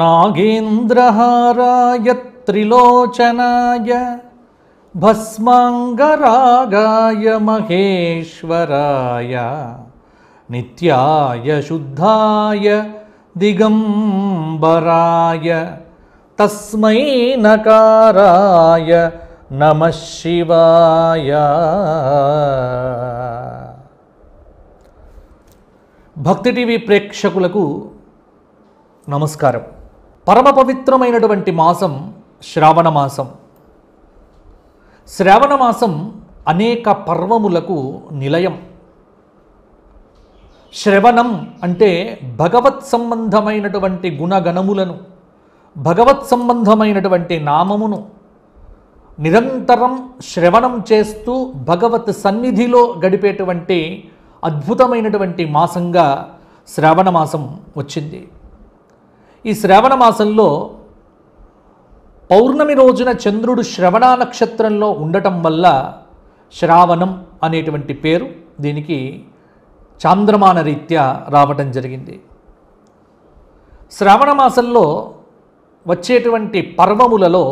నాగేంద్రహారాయ త్రిలోచనాయ భస్మాంగరాగాయ మహేశ్వరాయ నిత్యాయ శుద్ధాయ దిగంబరాయ తస్మై నకారాయ నమః శివాయ. భక్తి టీవీ ప్రేక్షకులకు నమస్కారం. పరమ పవిత్రమైనటువంటి మాసం శ్రావణ మాసం. శ్రావణ మాసం అనేక పర్వములకు నిలయం. శ్రవణం అంటే భగవత్ సంబంధమైనటువంటి గుణగణములను, భగవత్ సంబంధమైనటువంటి నామమును నిరంతరం శ్రవణం చేస్తూ భగవత్ సన్నిధిలో గడిపేటువంటి అద్భుతమైనటువంటి మాసంగా శ్రావణ మాసం వచ్చింది. ఈ శ్రావణ మాసంలో పౌర్ణమి రోజున చంద్రుడు శ్రవణ నక్షత్రంలో ఉండటం వల్ల శ్రావణం అనేటువంటి పేరు దీనికి చాంద్రమాన రీత్యా రావటం జరిగింది. శ్రావణ మాసంలో వచ్చేటువంటి పర్వములలో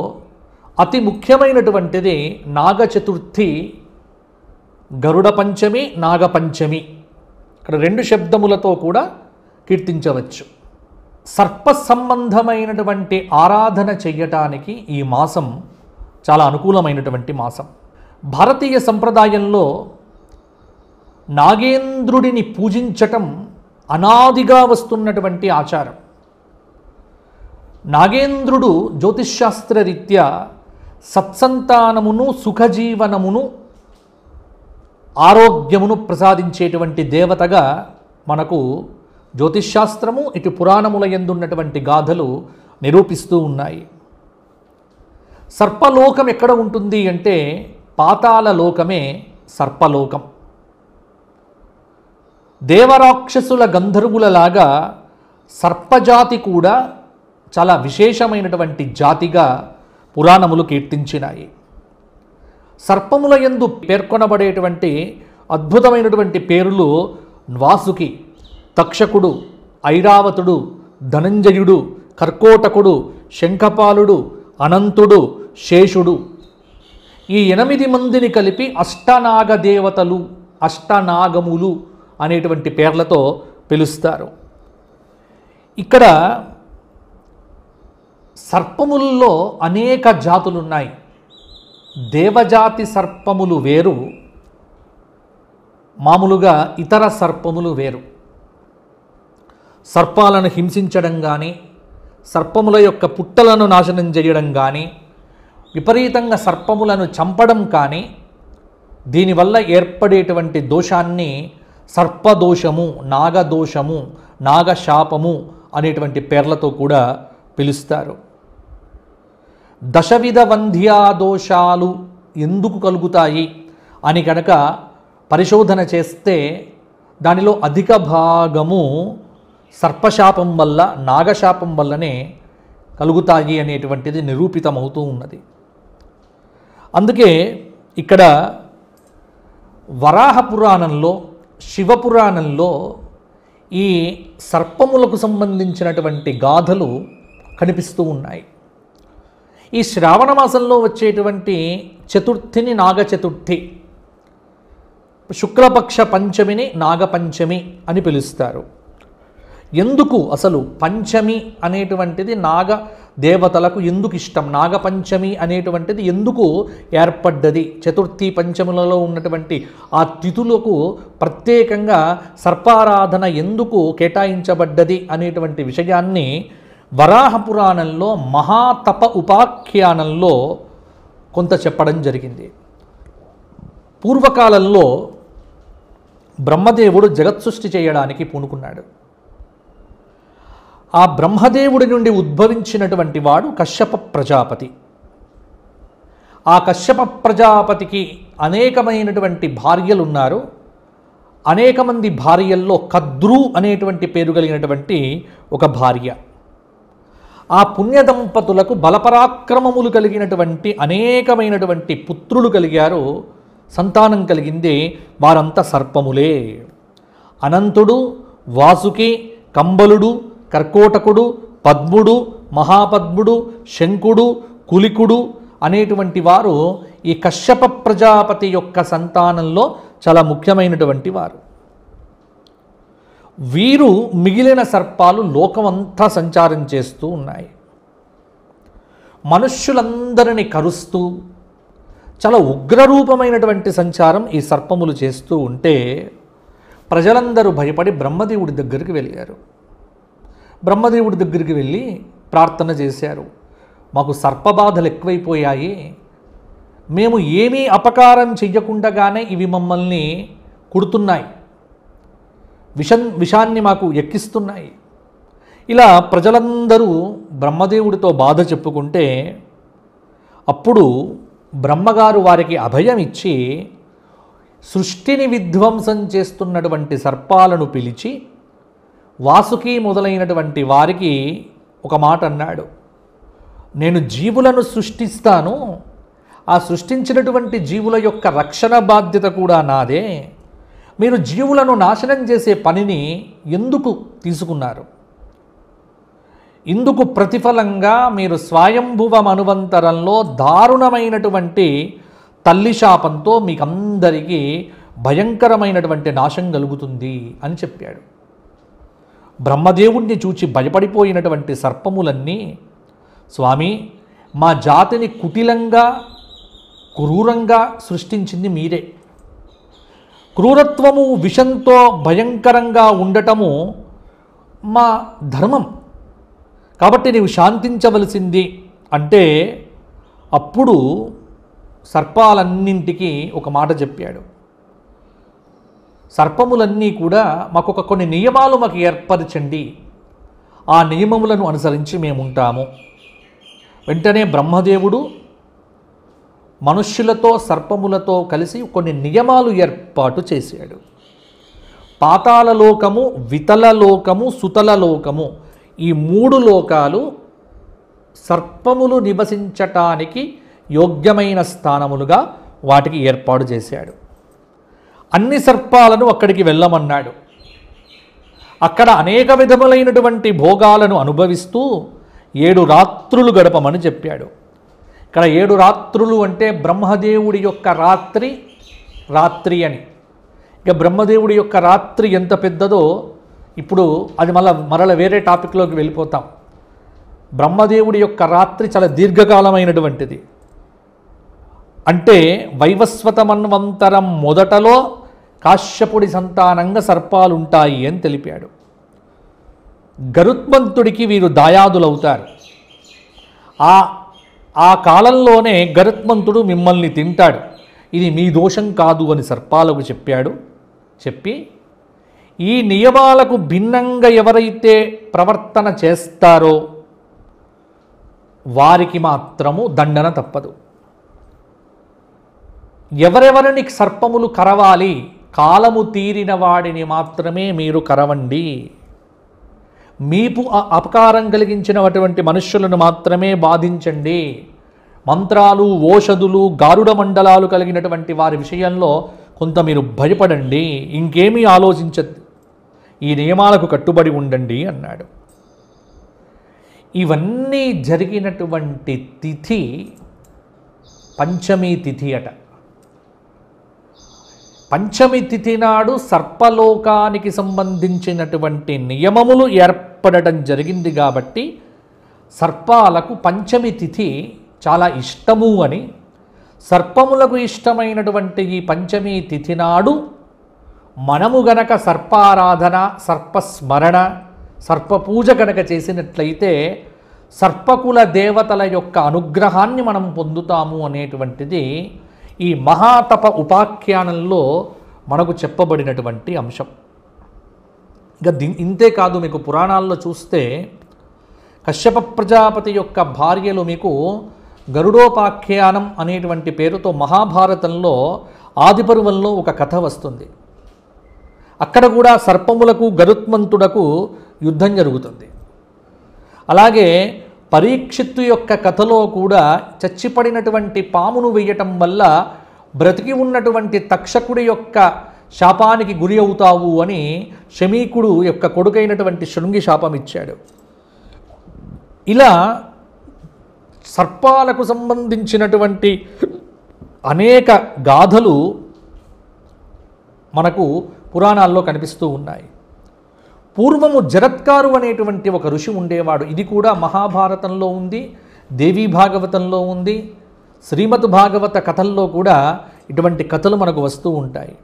అతి ముఖ్యమైనటువంటిది నాగ చతుర్థి, గరుడ పంచమి, నాగపంచమి. ఇక్కడ రెండు శబ్దములతో కూడా కీర్తించవచ్చు. సర్ప సంబంధమైనటువంటి ఆరాధన చెయ్యటానికి ఈ మాసం చాలా అనుకూలమైనటువంటి మాసం. భారతీయ సంప్రదాయంలో నాగేంద్రుడిని పూజించటం అనాదిగా వస్తున్నటువంటి ఆచారం. నాగేంద్రుడు జ్యోతిష్శాస్త్ర రీత్యా సత్సంతానమును, సుఖజీవనమును, ఆరోగ్యమును ప్రసాదించేటువంటి దేవతగా మనకు జ్యోతిష్శాస్త్రము, ఇటు పురాణముల యందున్నటువంటి గాథలు నిరూపిస్తూ ఉన్నాయి. సర్పలోకం ఎక్కడ ఉంటుంది అంటే పాతాళ లోకమే సర్పలోకం. దేవరాక్షసుల గంధర్వులలాగా సర్పజాతి కూడా చాలా విశేషమైనటువంటి జాతిగా పురాణములు కీర్తించినాయి. సర్పముల యందు పేర్కొనబడేటువంటి అద్భుతమైనటువంటి పేర్లు వాసుకి, తక్షకుడు, ఐరావతుడు, ధనంజయుడు, కర్కోటకుడు, శంఖపాలుడు, అనంతుడు, శేషుడు. ఈ 8 మందిని కలిపి అష్టనాగ దేవతలు, అష్టనాగములు అనేటువంటి పేర్లతో పిలుస్తారు. ఇక్కడ సర్పముల్లో అనేక జాతులున్నాయి. దేవజాతి సర్పములు వేరు, మామూలుగా ఇతర సర్పములు వేరు. సర్పాలను హింసించడం కానీ, సర్పముల యొక్క పుట్టలను నాశనం చేయడం కానీ, విపరీతంగా సర్పములను చంపడం కానీ, దీనివల్ల ఏర్పడేటువంటి దోషాన్ని సర్పదోషము, నాగదోషము, నాగశాపము అనేటువంటి పేర్లతో కూడా పిలుస్తారు. దశవిధ వంధ్యా దోషాలు ఎందుకు కలుగుతాయి అని కనుక పరిశోధన చేస్తే దానిలో అధిక భాగము సర్పశాపం వల్ల, నాగశాపం వల్లనే కలుగుతాయి అనేటువంటిది నిరూపితమవుతూ ఉన్నది. అందుకే ఇక్కడ వరాహ పురాణంలో, శివపురాణంలో ఈ సర్పములకు సంబంధించినటువంటి గాథలు కనిపిస్తూ ఉన్నాయి. ఈ శ్రావణ మాసంలో వచ్చేటువంటి చతుర్థిని నాగ చతుర్థి, శుక్లపక్ష పంచమిని నాగపంచమి అని పిలుస్తారు. ఎందుకు అసలు పంచమి అనేటువంటిది నాగ దేవతలకు ఎందుకు ఇష్టం, నాగపంచమి అనేటువంటిది ఎందుకు ఏర్పడ్డది, చతుర్థి పంచములలో ఉన్నటువంటి ఆ తిథులకు ప్రత్యేకంగా సర్పారాధన ఎందుకు కేటాయించబడ్డది అనేటువంటి విషయాన్ని వరాహ పురాణంలో మహాతప ఉపాఖ్యానంలో కొంత చెప్పడం జరిగింది. పూర్వకాలంలో బ్రహ్మదేవుడు జగత్సృష్టి చేయడానికి పూనుకున్నాడు. ఆ బ్రహ్మదేవుడి నుండి ఉద్భవించినటువంటి వాడు కశ్యప ప్రజాపతి. ఆ కశ్యప ప్రజాపతికి అనేకమైనటువంటి భార్యలు ఉన్నారు. అనేక మంది భార్యల్లో కద్రు అనేటువంటి పేరు కలిగినటువంటి ఒక భార్య. ఆ పుణ్య దంపతులకు బలపరాక్రమములు కలిగినటువంటి అనేకమైనటువంటి పుత్రులు కలిగారు, సంతానం కలిగింది. వారంతా సర్పములే. అనంతుడు, వాసుకి, కంబలుడు, కర్కోటకుడు, పద్ముడు, మహాపద్ముడు, శంకుడు, కులికుడు అనేటువంటి వారు ఈ కశ్యప ప్రజాపతి యొక్క సంతానంలో చాలా ముఖ్యమైనటువంటి వారు. వీరు మిగిలిన సర్పాలు లోకమంతా సంచారం చేస్తూ ఉన్నాయి. మనుష్యులందరినీ కరుస్తూ చాలా ఉగ్రరూపమైనటువంటి సంచారం ఈ సర్పములు చేస్తూ ఉంటే ప్రజలందరూ భయపడి బ్రహ్మదేవుడి దగ్గరికి వెళ్ళారు. బ్రహ్మదేవుడి దగ్గరికి వెళ్ళి ప్రార్థన చేశారు. మాకు సర్పబాధలు ఎక్కువైపోయాయి, మేము ఏమీ అపకారం చెయ్యకుండానే ఇవి మమ్మల్ని కుడుతున్నాయి, విషాన్ని మాకు ఎక్కిస్తున్నాయి. ఇలా ప్రజలందరూ బ్రహ్మదేవుడితో బాధ చెప్పుకుంటే అప్పుడు బ్రహ్మగారు వారికి అభయం ఇచ్చి సృష్టిని విధ్వంసం చేస్తున్నటువంటి సర్పాలను పిలిచి వాసుకి మొదలైనటువంటి వారికి ఒక మాట అన్నాడు. నేను జీవులను సృష్టిస్తాను, ఆ సృష్టించినటువంటి జీవుల యొక్క రక్షణ బాధ్యత కూడా నాదే. మీరు జీవులను నాశనం చేసే పనిని ఎందుకు తీసుకున్నారు? ఇందుకు ప్రతిఫలంగా మీరు స్వయంభువ మనువంతరంలో దారుణమైనటువంటి తల్లి శాపంతో మీకందరికీ భయంకరమైనటువంటి నాశం కలుగుతుంది అని చెప్పాడు. బ్రహ్మదేవుణ్ణి చూచి భయపడిపోయినటువంటి సర్పములన్నీ, స్వామి, మా జాతిని కుటిలంగా క్రూరంగా సృష్టించింది మీరే. క్రూరత్వము విషంతో భయంకరంగా ఉండటము మా ధర్మం, కాబట్టి నీవు శాంతించవలసింది అంటే అప్పుడు సర్పాలన్నింటికీ ఒక మాట చెప్పాడు. సర్పములన్నీ కూడా మాకు కొన్ని నియమాలు మాకు ఏర్పరచండి, ఆ నియమములను అనుసరించి మేము ఉంటాము. వెంటనే బ్రహ్మదేవుడు మనుష్యులతో సర్పములతో కలిసి కొన్ని నియమాలు ఏర్పాటు చేశాడు. పాతాళలోకము, వితలలోకము, సుతలలోకము, ఈ 3 లోకాలు సర్పములు నివసించటానికి యోగ్యమైన స్థానములుగా వాటికి ఏర్పాటు చేశాడు. అన్ని సర్పాలను అక్కడికి వెళ్ళమన్నాడు. అక్కడ అనేక విధములైనటువంటి భోగాలను అనుభవిస్తూ 7 రాత్రులు గడపమని చెప్పాడు. ఇక్కడ 7 రాత్రులు అంటే బ్రహ్మదేవుడి యొక్క రాత్రి అని. ఇక బ్రహ్మదేవుడి యొక్క రాత్రి ఎంత పెద్దదో ఇప్పుడు అది మరల వేరే టాపిక్లోకి వెళ్ళిపోతాం. బ్రహ్మదేవుడి యొక్క రాత్రి చాలా దీర్ఘకాలమైనటువంటిది. అంటే వైవస్వత మన్వంతరం మొదటలో కాశ్యపుడి సంతానంగా సర్పాలు ఉంటాయి అని తెలిపాడు. గరుత్మంతుడికి వీరు దాయాదులవుతారు. ఆ కాలంలోనే గరుత్మంతుడు మిమ్మల్ని తింటాడు, ఇది మీ దోషం కాదు అని సర్పాలకు చెప్పాడు. చెప్పి ఈ నియమాలకు భిన్నంగా ఎవరైతే ప్రవర్తన చేస్తారో వారికి మాత్రము దండన తప్పదు. ఎవరెవరిని సర్పములు కరవాలి, కాలము తీరిన వాడిని మాత్రమే మీరు కరవండి. మీకు అపకారం కలిగించినటువంటి మనుష్యులను మాత్రమే బాధించండి. మంత్రాలు, ఓషధులు, గారుడ మండలాలు కలిగినటువంటి వారి విషయంలో కొంత మీరు భయపడండి, ఇంకేమీ ఆలోచించద్దు, ఈ నియమాలకు కట్టుబడి ఉండండి అన్నాడు. ఇవన్నీ జరిగినటువంటి తిథి పంచమి తిథి అట. పంచమి తిథి నాడు సర్పలోకానికి సంబంధించినటువంటి నియమములు ఏర్పడటం జరిగింది కాబట్టి సర్పాలకు పంచమి తిథి చాలా ఇష్టము అని, సర్పములకు ఇష్టమైనటువంటి ఈ పంచమి తిథి నాడు మనము గనక సర్పారాధన, సర్పస్మరణ, సర్పపూజ గనక చేసినట్లయితే సర్పకుల దేవతల యొక్క అనుగ్రహాన్ని మనం పొందుతాము అనేటువంటిది ఈ మహాతప ఉపాఖ్యానంలో మనకు చెప్పబడినటువంటి అంశం. ఇక ఇంతే కాదు, మీకు పురాణాల్లో చూస్తే కశ్యప ప్రజాపతి యొక్క భార్యలు మీకు గరుడోపాఖ్యానం అనేటువంటి పేరుతో మహాభారతంలో ఆదిపర్వంలో ఒక కథ వస్తుంది. అక్కడ కూడా సర్పములకు గరుత్మంతుడకు యుద్ధం జరుగుతుంది. అలాగే పరీక్షిత్తు యొక్క కథలో కూడా చచ్చిపడినటువంటి పామును వేయటం వల్ల బ్రతికి ఉన్నటువంటి తక్షకుడి యొక్క శాపానికి గురి అవుతావు అని శమీకుడు యొక్క కొడుకైనటువంటి శృంగి శాపం ఇచ్చాడు. ఇలా సర్పాలకు సంబంధించినటువంటి అనేక గాథలు మనకు పురాణాల్లో కనిపిస్తూ ఉన్నాయి. పూర్వము జరత్కారు అనేటువంటి ఒక ఋషి ఉండేవాడు. ఇది కూడా మహాభారతంలో ఉంది, దేవీ భాగవతంలో ఉంది, శ్రీమద్ భాగవత కథల్లో కూడా ఇటువంటి కథలు మనకు వస్తూ ఉంటాయి.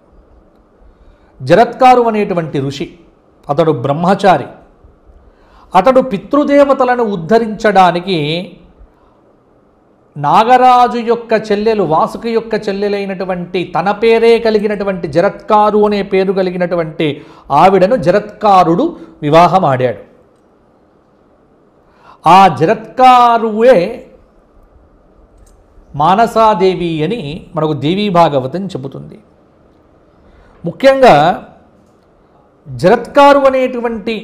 జరత్కారు అనేటువంటి ఋషి, అతడు బ్రహ్మచారి. అతడు పితృదేవతలను ఉద్ధరించడానికి నాగరాజు యొక్క చెల్లెలు, వాసుకి యొక్క చెల్లెలైనటువంటి తన పేరే కలిగినటువంటి జరత్కారు అనే పేరు కలిగినటువంటి ఆవిడను జరత్కారుడు వివాహం ఆడాడు. ఆ జరత్కారువే మానసాదేవి అని మనకు దేవీ భాగవతం చెబుతుంది. ముఖ్యంగా జరత్కారు అనేటువంటి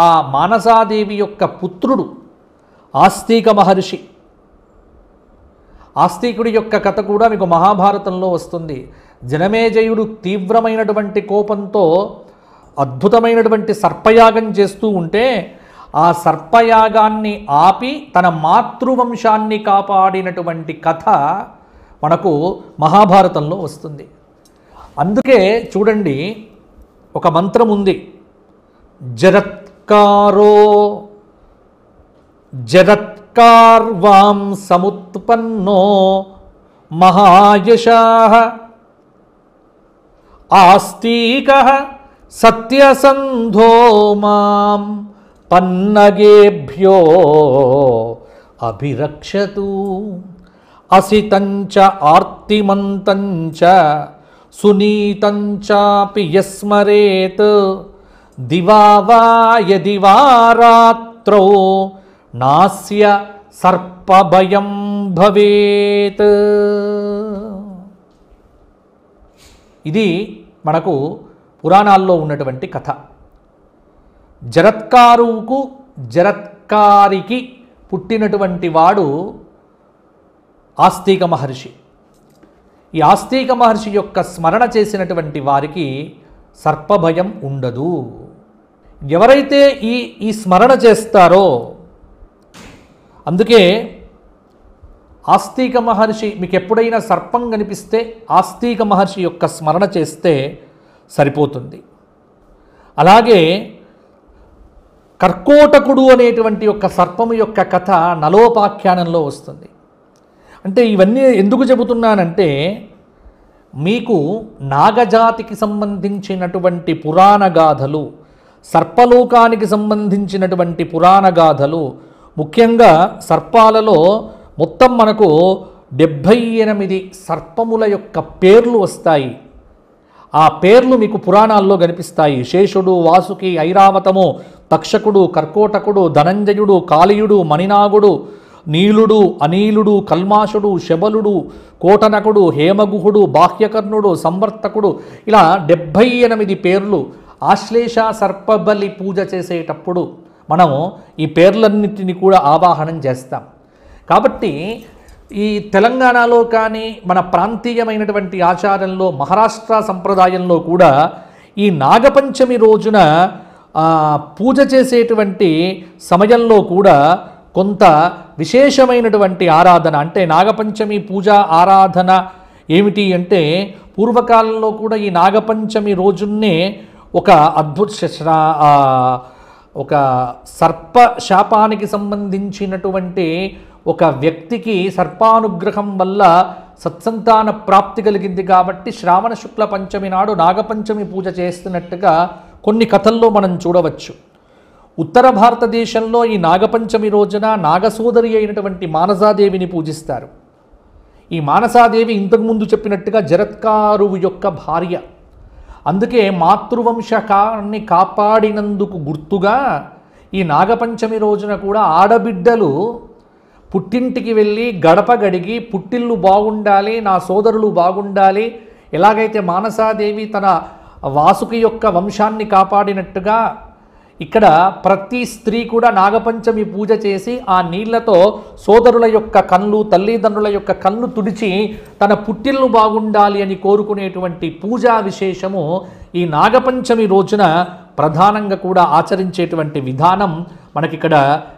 ఆ మానసాదేవి యొక్క పుత్రుడు ఆస్తిక మహర్షి. ఆస్తికుడి యొక్క కథ కూడా మీకు మహాభారతంలో వస్తుంది. జనమేజయుడు తీవ్రమైనటువంటి కోపంతో అద్భుతమైనటువంటి సర్పయాగం చేస్తూ ఉంటే ఆ సర్పయాగాన్ని ఆపి తన మాతృవంశాన్ని కాపాడినటువంటి కథ మనకు మహాభారతంలో వస్తుంది. అందుకే చూడండి, ఒక మంత్రం ఉంది, జరత్కారో జరత్కార్వాం సముత్పన్నో మహాయశాః ఆస్తికః సత్యసంధో మాం పన్నగేభ్యో అభిరక్షతు అసితంచ ఆర్తిమంతంచ సునీతంచాపి యస్మరేత్ దివా వా యది వా రాత్రౌ నాస్య సర్పభయం భవేత్. ఇది మనకు పురాణాల్లో ఉన్నటువంటి కథ. జరత్కారుకు జరత్కారికి పుట్టినటువంటి వాడు ఆస్తిక మహర్షి. ఈ ఆస్తిక మహర్షి యొక్క స్మరణ చేసినటువంటి వారికి సర్పభయం ఉండదు. ఎవరైతే ఈ స్మరణ చేస్తారో, అందుకే ఆస్తిక మహర్షి, మీకు ఎప్పుడైనా సర్పం కనిపిస్తే ఆస్తిక మహర్షి యొక్క స్మరణ చేస్తే సరిపోతుంది. అలాగే కర్కోటకుడు అనేటువంటి యొక్క సర్పము యొక్క కథ నలోపాఖ్యానంలో వస్తుంది. అంటే ఇవన్నీ ఎందుకు చెబుతున్నానంటే, మీకు నాగజాతికి సంబంధించినటువంటి పురాణ గాథలు, సర్పలోకానికి సంబంధించినటువంటి పురాణ గాథలు, ముఖ్యంగా సర్పాలలో మొత్తం మనకు 78 సర్పముల యొక్క పేర్లు వస్తాయి. ఆ పేర్లు మీకు పురాణాల్లో కనిపిస్తాయి. శేషుడు, వాసుకి, ఐరావతము, తక్షకుడు, కర్కోటకుడు, ధనంజయుడు, కాళీయుడు, మణినాగుడు, నీలుడు, అనీలుడు, కల్మాషుడు, శబలుడు, కోటనకుడు, హేమగుహుడు, బాహ్యకర్ణుడు, సంవర్తకుడు, ఇలా 78 పేర్లు. ఆశ్లేష సర్పబలి పూజ చేసేటప్పుడు మనము ఈ పేర్లన్నింటినీ కూడా ఆవాహనం చేస్తాం. కాబట్టి ఈ తెలంగాణలో కానీ మన ప్రాంతీయమైనటువంటి ఆచారంలో, మహారాష్ట్ర సంప్రదాయంలో కూడా ఈ నాగపంచమి రోజున పూజ చేసేటువంటి సమయంలో కూడా కొంత విశేషమైనటువంటి ఆరాధన, అంటే నాగపంచమి పూజ ఆరాధన ఏమిటి అంటే, పూర్వకాలంలో కూడా ఈ నాగపంచమి రోజున్నే ఒక ఒక సర్ప శాపానికి సంబంధించినటువంటి ఒక వ్యక్తికి సర్పానుగ్రహం వల్ల సత్సంతాన ప్రాప్తి కలిగింది కాబట్టి శ్రావణ శుక్ల పంచమి నాడు నాగపంచమి పూజ చేస్తున్నట్టుగా కొన్ని కథల్లో మనం చూడవచ్చు. ఉత్తర భారతదేశంలో ఈ నాగపంచమి రోజున నాగసోదరి అయినటువంటి మానసాదేవిని పూజిస్తారు. ఈ మానసాదేవి ఇంతకుముందు చెప్పినట్టుగా జరత్కారువు యొక్క భార్య. అందుకే మాతృవంశకాన్ని కాపాడినందుకు గుర్తుగా ఈ నాగపంచమి రోజున కూడా ఆడబిడ్డలు పుట్టింటికి వెళ్ళి గడప గడిగి పుట్టిల్లు బాగుండాలి, నా సోదరులు బాగుండాలి, ఎలాగైతే మానసాదేవి తన వాసుకి యొక్క వంశాన్ని కాపాడినట్టుగా ఇక్కడ ప్రతి స్త్రీ కూడా నాగపంచమి పూజ చేసి ఆ నీళ్లతో సోదరుల యొక్క కళ్ళు, తల్లిదండ్రుల యొక్క కళ్ళు తుడిచి తన పుట్టిల్లు బాగుండాలి అని కోరుకునేటువంటి పూజా విశేషము ఈ నాగపంచమి రోజున ప్రధానంగా కూడా ఆచరించేటువంటి విధానం మనకిక్కడ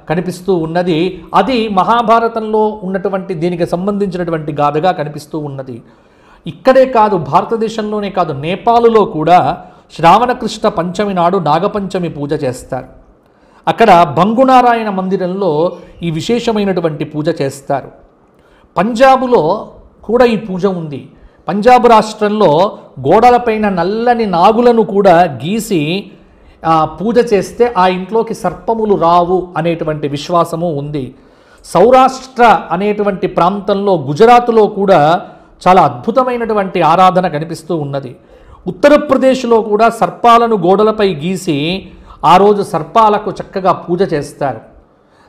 కనిపిస్తూ ఉన్నది. అది మహాభారతంలో ఉన్నటువంటి దీనికి సంబంధించినటువంటి గాథగా కనిపిస్తూ ఉన్నది. ఇక్కడే కాదు, భారతదేశంలోనే కాదు, నేపాలులో కూడా శ్రావణకృష్ణ పంచమి నాడు నాగపంచమి పూజ చేస్తారు. అక్కడ బంగునారాయణ మందిరంలో ఈ విశేషమైనటువంటి పూజ చేస్తారు. పంజాబులో కూడా ఈ పూజ ఉంది. పంజాబ్ రాష్ట్రంలో గోడలపైన నల్లని నాగులను కూడా గీసి పూజ చేస్తే ఆ ఇంట్లోకి సర్పములు రావు అనేటువంటి విశ్వాసము ఉంది. సౌరాష్ట్ర అనేటువంటి ప్రాంతంలో, గుజరాత్లో కూడా చాలా అద్భుతమైనటువంటి ఆరాధన కనిపిస్తూ ఉన్నది. ఉత్తరప్రదేశ్లో కూడా సర్పాలను గోడలపై గీసి ఆ రోజు సర్పాలకు చక్కగా పూజ చేస్తారు.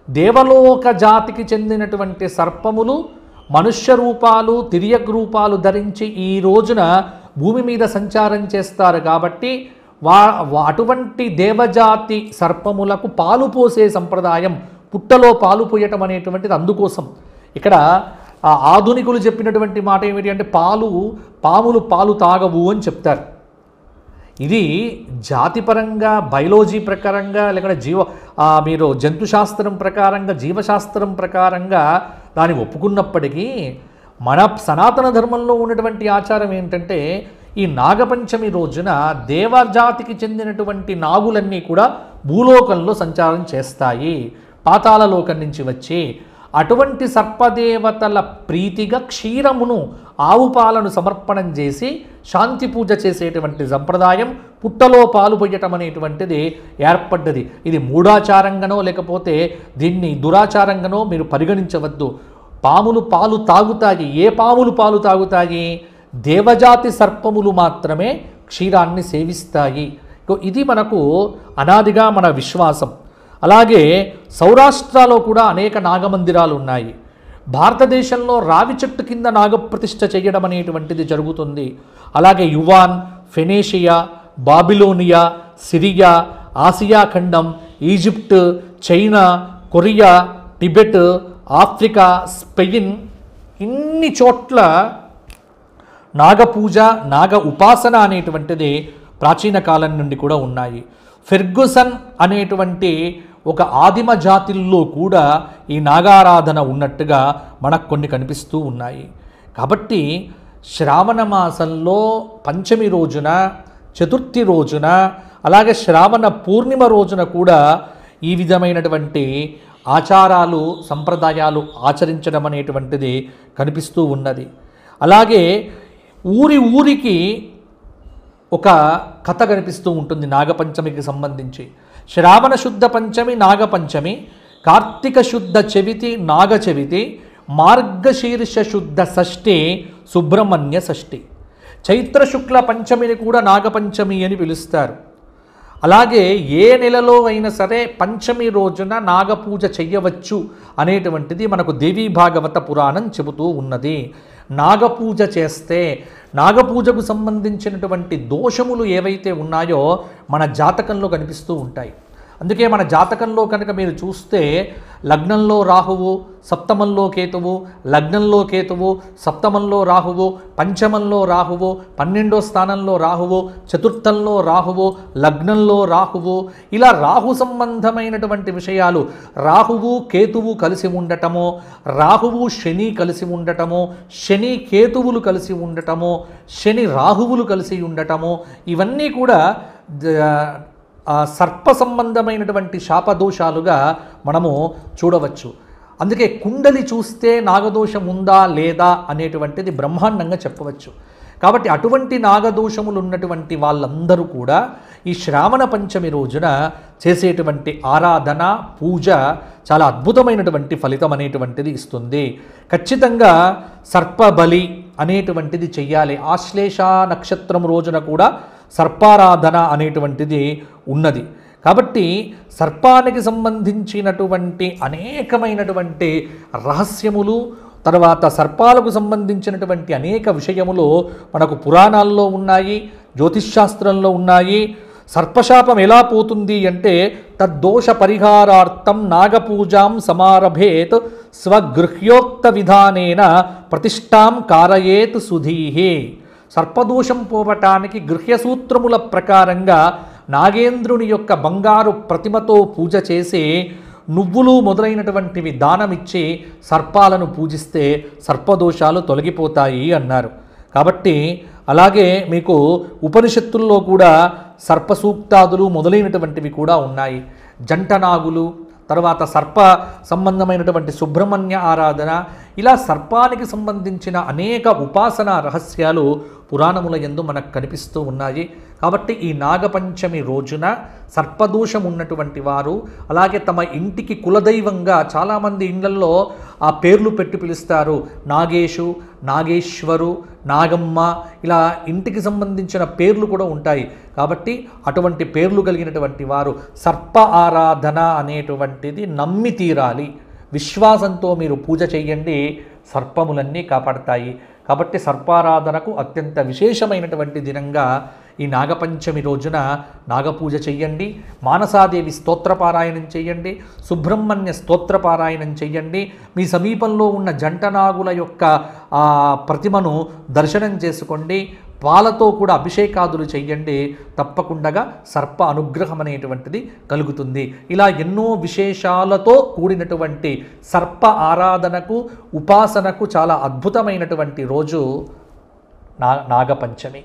దేవలోక జాతికి చెందినటువంటి సర్పములు మనుష్య రూపాలు, తిరియక్ రూపాలు ధరించి ఈ రోజున భూమి మీద సంచారం చేస్తారు. కాబట్టి అటువంటి దేవజాతి సర్పములకు పాలు పోసే సంప్రదాయం, పుట్టలో పాలు పోయటం అనేటువంటిది అందుకోసం. ఇక్కడ ఆధునికులు చెప్పినటువంటి మాట ఏమిటి అంటే పాములు పాలు తాగవు అని చెప్తారు. ఇది జాతిపరంగా, బయాలజీ ప్రకారంగా, లేకపోతే మీరు జంతుశాస్త్రం ప్రకారంగా, జీవశాస్త్రం ప్రకారంగా దాన్ని ఒప్పుకున్నప్పటికీ మన సనాతన ధర్మంలో ఉన్నటువంటి ఆచారం ఏంటంటే ఈ నాగపంచమి రోజున దేవజాతికి చెందినటువంటి నాగులన్నీ కూడా భూలోకంలో సంచారం చేస్తాయి, పాతాళలోకం నుంచి వచ్చి. అటువంటి సర్పదేవతల ప్రీతిగా క్షీరమును, ఆవు పాలను సమర్పణం చేసి శాంతి పూజ చేసేటువంటి సంప్రదాయం, పుట్టలో పాలు పొయ్యటం అనేటువంటిది ఏర్పడ్డది. ఇది మూఢాచారంగానో లేకపోతే దీన్ని దురాచారంగానో మీరు పరిగణించవద్దు. పాములు పాలు తాగుతాయి. ఏ పాములు పాలు తాగుతాయి? దేవజాతి సర్పములు మాత్రమే క్షీరాన్ని సేవిస్తాయి. ఇది మనకు అనాదిగా మన విశ్వాసం. అలాగే సౌరాష్ట్రలో కూడా అనేక నాగమందిరాలు ఉన్నాయి. భారతదేశంలో రావి చెట్టు కింద నాగప్రతిష్ఠ చేయడం అనేటువంటిది జరుగుతుంది. అలాగే యువాన్, ఫెనేషియా, బాబిలోనియా, సిరియా, ఆసియా ఖండం, Egypt, China, Korea, Tibet, Africa, Spain, ఇన్ని చోట్ల నాగపూజ, నాగ ఉపాసన అనేటువంటిది ప్రాచీన కాలం నుండి కూడా ఉన్నాయి. ఫెర్గుసన్ అనేటువంటి ఒక ఆదిమ జాతుల్లో కూడా ఈ నాగారాధన ఉన్నట్టుగా మనకు కొన్ని కనిపిస్తూ ఉన్నాయి. కాబట్టి శ్రావణ మాసంలో పంచమి రోజున, చతుర్థి రోజున, అలాగే శ్రావణ పూర్ణిమ రోజున కూడా ఈ విధమైనటువంటి ఆచారాలు, సంప్రదాయాలు ఆచరించడం అనేటువంటిది కనిపిస్తూ ఉన్నది. అలాగే ఊరికి ఒక కథ కనిపిస్తూ ఉంటుంది నాగపంచమికి సంబంధించి. శ్రావణ శుద్ధ పంచమి నాగపంచమి, కార్తీక శుద్ధ చవితి నాగచవితి, మార్గశీర్ష శుద్ధ షష్ఠి సుబ్రహ్మణ్య షష్ఠి. చైత్ర శుక్ల పంచమిని కూడా నాగపంచమి అని పిలుస్తారు. అలాగే ఏ నెలలో అయినా సరే పంచమి రోజున నాగపూజ చెయ్యవచ్చు అనేటువంటిది మనకు దేవీ భాగవత పురాణం చెబుతూ ఉన్నది. నాగపూజ చేస్తే నాగపూజకు సంబంధించినటువంటి దోషములు ఏవైతే ఉన్నాయో మన జాతకంలో కనిపిస్తూ ఉంటాయి. అందుకే మన జాతకంలో కనుక మీరు చూస్తే లగ్నంలో రాహువు, సప్తమంలో కేతువు, లగ్నంలో కేతువు, సప్తమంలో రాహువు, పంచమంలో రాహువు, 12వ స్థానంలో రాహువు, చతుర్థంలో రాహువు, లగ్నంలో రాహువు, ఇలా రాహు సంబంధమైనటువంటి విషయాలు, రాహువు కేతువు కలిసి ఉండటము, రాహువు శని కలిసి ఉండటము, శని కేతువులు కలిసి ఉండటము, శని రాహువులు కలిసి ఉండటము, ఇవన్నీ కూడా సర్ప సంబంధమైనటువంటి శాపదోషాలుగా మనము చూడవచ్చు. అందుకే కుండలి చూస్తే నాగదోషం ఉందా లేదా అనేటువంటిది బ్రహ్మాండంగా చెప్పవచ్చు. కాబట్టి అటువంటి నాగదోషములు ఉన్నటువంటి వాళ్ళందరూ కూడా ఈ శ్రావణ పంచమి రోజున చేసేటువంటి ఆరాధన, పూజ చాలా అద్భుతమైనటువంటి ఫలితం అనేటువంటిది ఇస్తుంది. ఖచ్చితంగా సర్పబలి అనేటువంటిది చెయ్యాలి. ఆశ్లేష నక్షత్రం రోజున కూడా సర్పారాధన అనేటువంటిది ఉన్నది. కాబట్టి సర్పానికి సంబంధించినటువంటి అనేకమైనటువంటి రహస్యములు, తర్వాత సర్పాలకు సంబంధించినటువంటి అనేక విషయములు మనకు పురాణాల్లో ఉన్నాయి, జ్యోతిష్శాస్త్రంలో ఉన్నాయి. సర్పశాపం ఎలా పోతుంది అంటే తద్దోష పరిహారార్థం నాగపూజాం సమారభేత్ స్వగృహ్యోక్త విధానేన ప్రతిష్టాం కారయేత్ సుధీహి. సర్పదోషం పోవటానికి గృహ్యసూత్రముల ప్రకారంగా నాగేంద్రుని యొక్క బంగారు ప్రతిమతో పూజ చేసి నువ్వులు మొదలైనటువంటివి దానమిచ్చి సర్పాలను పూజిస్తే సర్పదోషాలు తొలగిపోతాయి అన్నారు. కాబట్టి అలాగే మీకు ఉపనిషత్తుల్లో కూడా సర్పసూక్తాదులు మొదలైనటువంటివి కూడా ఉన్నాయి. జంటనాగులు, తర్వాత సర్ప సంబంధమైనటువంటి సుబ్రహ్మణ్య ఆరాధన, ఇలా సర్పానికి సంబంధించిన అనేక ఉపాసనా రహస్యాలు పురాణముల యందు మనకు కనిపిస్తూ ఉన్నాయి. కాబట్టి ఈ నాగపంచమి రోజున సర్పదోషం ఉన్నటువంటి వారు, అలాగే తమ ఇంటికి కులదైవంగా చాలామంది ఇళ్లల్లో ఆ పేర్లు పెట్టి పిలుస్తారు. నాగేషు, నాగేశ్వరు, నాగమ్మ, ఇలా ఇంటికి సంబంధించిన పేర్లు కూడా ఉంటాయి. కాబట్టి అటువంటి పేర్లు కలిగినటువంటి వారు సర్ప ఆరాధన అనేటువంటిది నమ్మి తీరాలి. విశ్వాసంతో మీరు పూజ చేయండి, సర్పములన్నీ కాపాడతాయి. కాబట్టి సర్పారాధనకు అత్యంత విశేషమైనటువంటి దినంగా ఈ నాగపంచమి రోజున నాగపూజ చెయ్యండి, మానసాదేవి స్తోత్రపారాయణం చెయ్యండి, సుబ్రహ్మణ్య స్తోత్రపారాయణం చెయ్యండి. మీ సమీపంలో ఉన్న జంటనాగుల యొక్క ప్రతిమను దర్శనం చేసుకోండి, పాలతో కూడా అభిషేకాదులు చెయ్యండి. తప్పకుండా సర్ప అనుగ్రహం అనేటువంటిది కలుగుతుంది. ఇలా ఎన్నో విశేషాలతో కూడినటువంటి సర్ప ఆరాధనకు, ఉపాసనకు చాలా అద్భుతమైనటువంటి రోజు నాగపంచమి.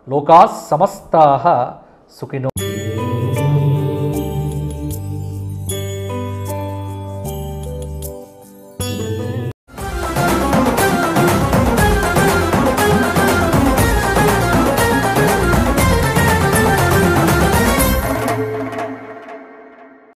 లోకాః సమస్తాః సుఖినో